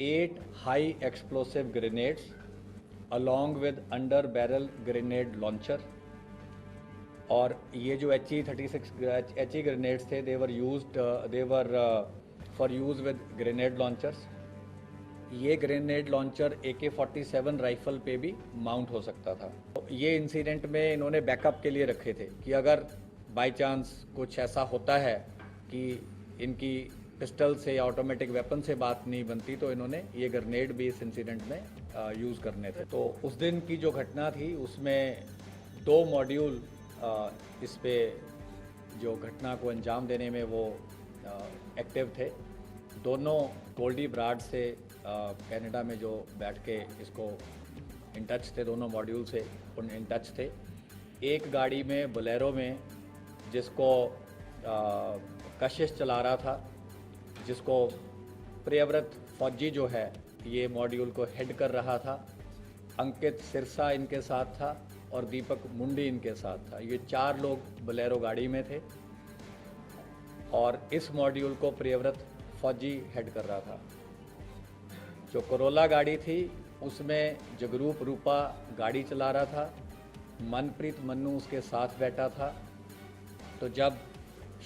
8 high explosive grenades along with under barrel grenade launcher. और ये जो HE ग्रेनेड्स थे, they were for use with grenade launchers. ये grenade launcher AK-47 rifle पे भी mount हो सकता था। तो ये इंसिडेंट में इन्होंने बैकअप के लिए रखे थे कि अगर बाय चांस कुछ ऐसा होता है कि इनकी पिस्टल से या ऑटोमेटिक वेपन से बात नहीं बनती, तो इन्होंने ये ग्रेनेड भी इस इंसिडेंट में यूज़ करने थे। तो उस दिन की जो घटना थी उसमें 2 मॉड्यूल इस पे जो घटना को अंजाम देने में वो एक्टिव थे। दोनों गोल्डी ब्राड से कनाडा में जो बैठ के इसको इन टच थे, दोनों मॉड्यूल से इन टच थे। एक गाड़ी में बोलेरो में जिसको कशिश चला रहा था, जिसको प्रियव्रत फौजी जो है ये मॉड्यूल को हेड कर रहा था। अंकित सिरसा इनके साथ था और दीपक मुंडी इनके साथ था। ये 4 लोग बोलेरो गाड़ी में थे और इस मॉड्यूल को प्रियव्रत फौजी हेड कर रहा था। जो कोरोला गाड़ी थी उसमें जगरूप रूपा गाड़ी चला रहा था, मनप्रीत मन्नू उसके साथ बैठा था। तो जब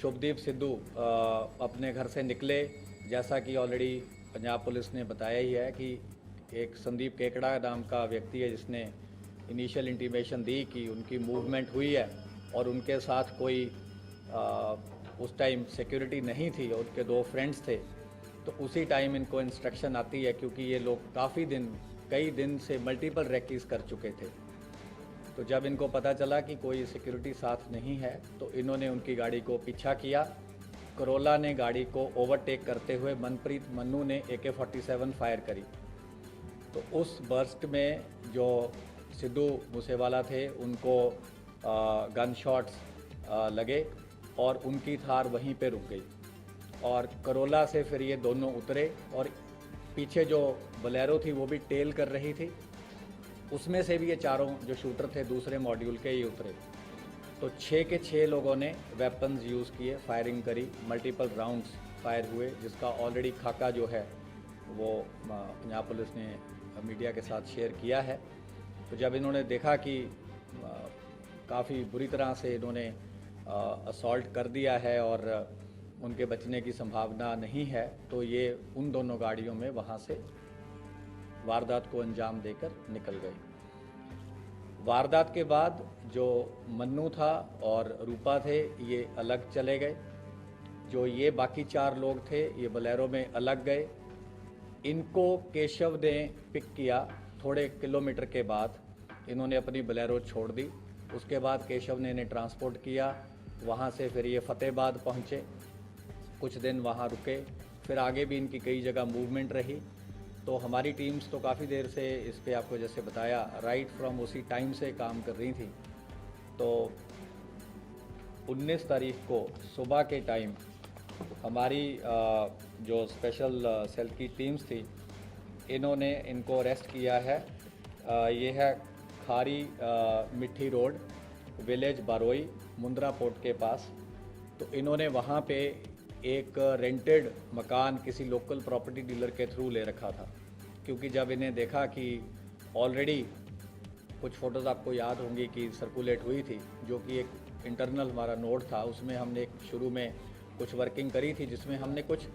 शुभदीप सिद्धू अपने घर से निकले, जैसा कि ऑलरेडी पंजाब पुलिस ने बताया ही है कि एक संदीप केकड़ा नाम का व्यक्ति है जिसने इनिशियल इंटीमेशन दी कि उनकी मूवमेंट हुई है और उनके साथ कोई उस टाइम सिक्योरिटी नहीं थी और उनके 2 फ्रेंड्स थे। तो उसी टाइम इनको इंस्ट्रक्शन आती है, क्योंकि ये लोग कई दिन से मल्टीपल रेकीज कर चुके थे। तो जब इनको पता चला कि कोई सिक्योरिटी साथ नहीं है तो इन्होंने उनकी गाड़ी को पीछा किया। कोरोला ने गाड़ी को ओवरटेक करते हुए मनप्रीत मन्नू ने AK-47 फायर करी। तो उस बर्स्ट में जो सिद्धू मूसेवाला थे उनको गन शॉट्स लगे और उनकी थार वहीं पे रुक गई। और कोरोला से फिर ये दोनों उतरे और पीछे जो बोलेरो थी वो भी टेल कर रही थी, उसमें से भी ये चारों जो शूटर थे दूसरे मॉड्यूल के ही उतरे। तो 6 के 6 लोगों ने वेपन्स यूज़ किए, फायरिंग करी, मल्टीपल राउंड्स फायर हुए, जिसका ऑलरेडी खाका जो है वो पंजाब पुलिस ने मीडिया के साथ शेयर किया है। तो जब इन्होंने देखा कि काफ़ी बुरी तरह से इन्होंने असॉल्ट कर दिया है और उनके बचने की संभावना नहीं है, तो ये उन दोनों गाड़ियों में वहाँ से वारदात को अंजाम देकर निकल गए। वारदात के बाद जो मन्नू था और रूपा थे ये अलग चले गए। जो ये बाकी 4 लोग थे ये बोलेरो में अलग गए। इनको केशव ने पिक किया। थोड़े किलोमीटर के बाद इन्होंने अपनी बोलेरो छोड़ दी। उसके बाद केशव ने इन्हें ट्रांसपोर्ट किया। वहाँ से फिर ये फतेहाबाद पहुँचे, कुछ दिन वहाँ रुके, फिर आगे भी इनकी कई जगह मूवमेंट रही। तो हमारी टीम्स तो काफ़ी देर से इस पे आपको जैसे बताया राइट फ्रॉम उसी टाइम से काम कर रही थी। तो 19 तारीख को सुबह के टाइम हमारी जो स्पेशल सेल की टीम्स थी इन्होंने इनको अरेस्ट किया है। ये है खारी मिट्टी रोड, विलेज बारोई, मुंद्रा पोर्ट के पास। तो इन्होंने वहाँ पे एक रेंटेड मकान किसी लोकल प्रॉपर्टी डीलर के थ्रू ले रखा था, क्योंकि जब इन्हें देखा कि ऑलरेडी कुछ फ़ोटोज़ आपको याद होंगी कि सर्कुलेट हुई थी, जो कि एक इंटरनल हमारा नोट था, उसमें हमने एक शुरू में कुछ वर्किंग करी थी जिसमें हमने कुछ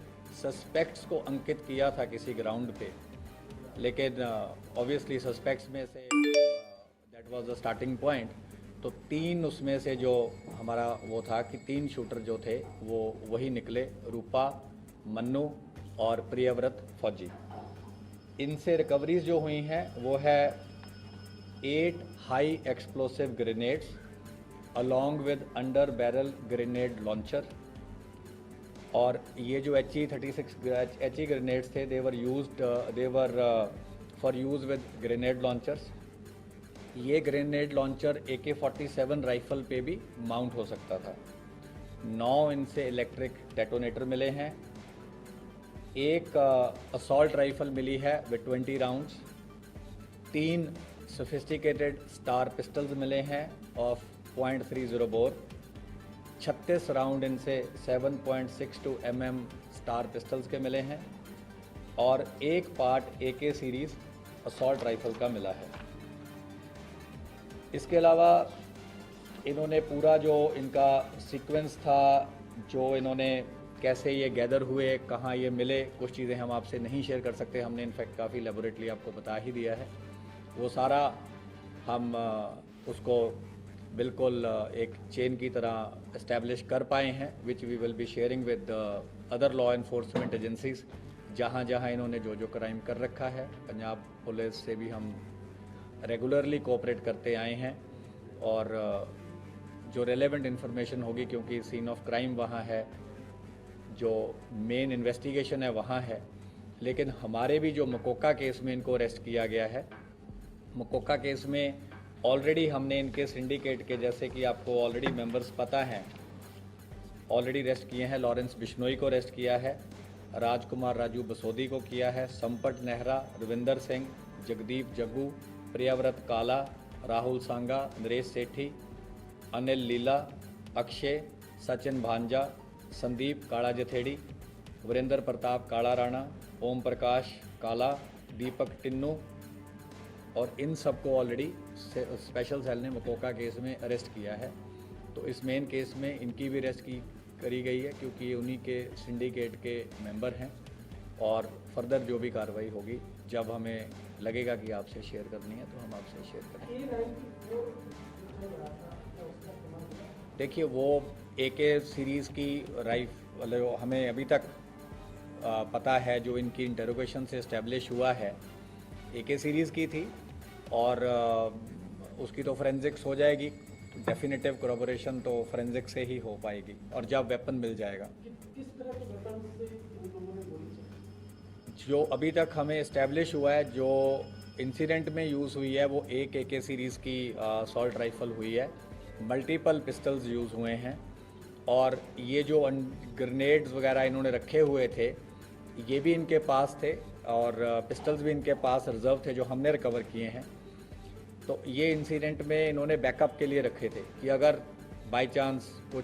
सस्पेक्ट्स को अंकित किया था किसी ग्राउंड पे। लेकिन ऑब्वियसली सस्पेक्ट्स में say that was the starting point. तो 3 उसमें से जो हमारा वो था कि 3 शूटर जो थे वो वही निकले, रूपा, मन्नू और प्रियव्रत फौजी। इनसे रिकवरीज जो हुई हैं वो है 8 high explosive grenades along with under barrel grenade launcher. और ये जो HE ग्रेनेड्स थे they were for use with grenade launchers. ये ग्रेनेड लॉन्चर AK-47 राइफल पे भी माउंट हो सकता था। 9 इनसे इलेक्ट्रिक डेटोनेटर मिले हैं। एक असॉल्ट राइफल मिली है with 20 rounds. 3 sophisticated star pistols मिले हैं ऑफ .30 बोर। 36 राउंड इनसे 7.62 mm स्टार पिस्टल्स के मिले हैं। और एक part AK series assault rifle का मिला है। इसके अलावा इन्होंने पूरा जो इनका सीक्वेंस था, जो इन्होंने कैसे ये गैदर हुए, कहाँ ये मिले, कुछ चीज़ें हम आपसे नहीं शेयर कर सकते। हमने इनफैक्ट काफ़ी लेबोरेटली आपको बता ही दिया है। वो सारा हम उसको बिल्कुल एक चेन की तरह इस्टेब्लिश कर पाए हैं, which we will be sharing with other law enforcement agencies. जहाँ जहाँ इन्होंने जो जो क्राइम कर रखा है, पंजाब पुलिस से भी हम रेगुलरली कोऑपरेट करते आए हैं और जो रेलेवेंट इन्फॉर्मेशन होगी, क्योंकि सीन ऑफ क्राइम वहाँ है, जो मेन इन्वेस्टिगेशन है वहाँ है। लेकिन हमारे भी जो मकोका केस में इनको अरेस्ट किया गया है, मकोका केस में ऑलरेडी हमने इनके सिंडिकेट के, जैसे कि आपको ऑलरेडी मेंबर्स पता हैं, ऑलरेडी अरेस्ट किए हैं। लॉरेंस बिश्नोई को अरेस्ट किया है, राजकुमार राजू बसोदी को किया है, संपट नेहरा, रविंदर सिंह, जगदीप जग्गू, प्रियव्रत काला, राहुल सांगा, नरेश सेठी, अनिल लीला, अक्षय, सचिन भांजा, संदीप काला जथेड़ी, वीरेंद्र प्रताप काला राणा, ओम प्रकाश काला, दीपक टिन्नू, और इन सबको ऑलरेडी स्पेशल सेल ने मकोका केस में अरेस्ट किया है। तो इस मेन केस में इनकी भी अरेस्ट करी गई है, क्योंकि ये उन्हीं के सिंडिकेट के मेंबर हैं। और फर्दर जो भी कार्रवाई होगी, जब हमें लगेगा कि आपसे शेयर करनी है तो हम आपसे शेयर करेंगे। देखिए, वो AK सीरीज़ की राइफल हमें अभी तक पता है, जो इनकी इंटरोगेशन से इस्टेब्लिश हुआ है, AK सीरीज़ की थी। और उसकी तो फोरेंसिक्स हो जाएगी, डेफिनेटिव corroboration तो फोरेंसिक से ही हो पाएगी, और जब वेपन मिल जाएगा। किस तरह के वेपन से उन लोगों ने गोली चलाई? जो अभी तक हमें इस्टेब्लिश हुआ है, जो इंसिडेंट में यूज़ हुई है, वो एक AK सीरीज़ की असॉल्ट राइफल हुई है। मल्टीपल पिस्टल्स यूज़ हुए हैं, और ये जो ग्रेनेड्स वगैरह इन्होंने रखे हुए थे, ये भी इनके पास थे, और पिस्टल्स भी इनके पास रिजर्व थे, जो हमने रिकवर किए हैं। तो ये इंसिडेंट में इन्होंने बैकअप के लिए रखे थे कि अगर बाय चांस कुछ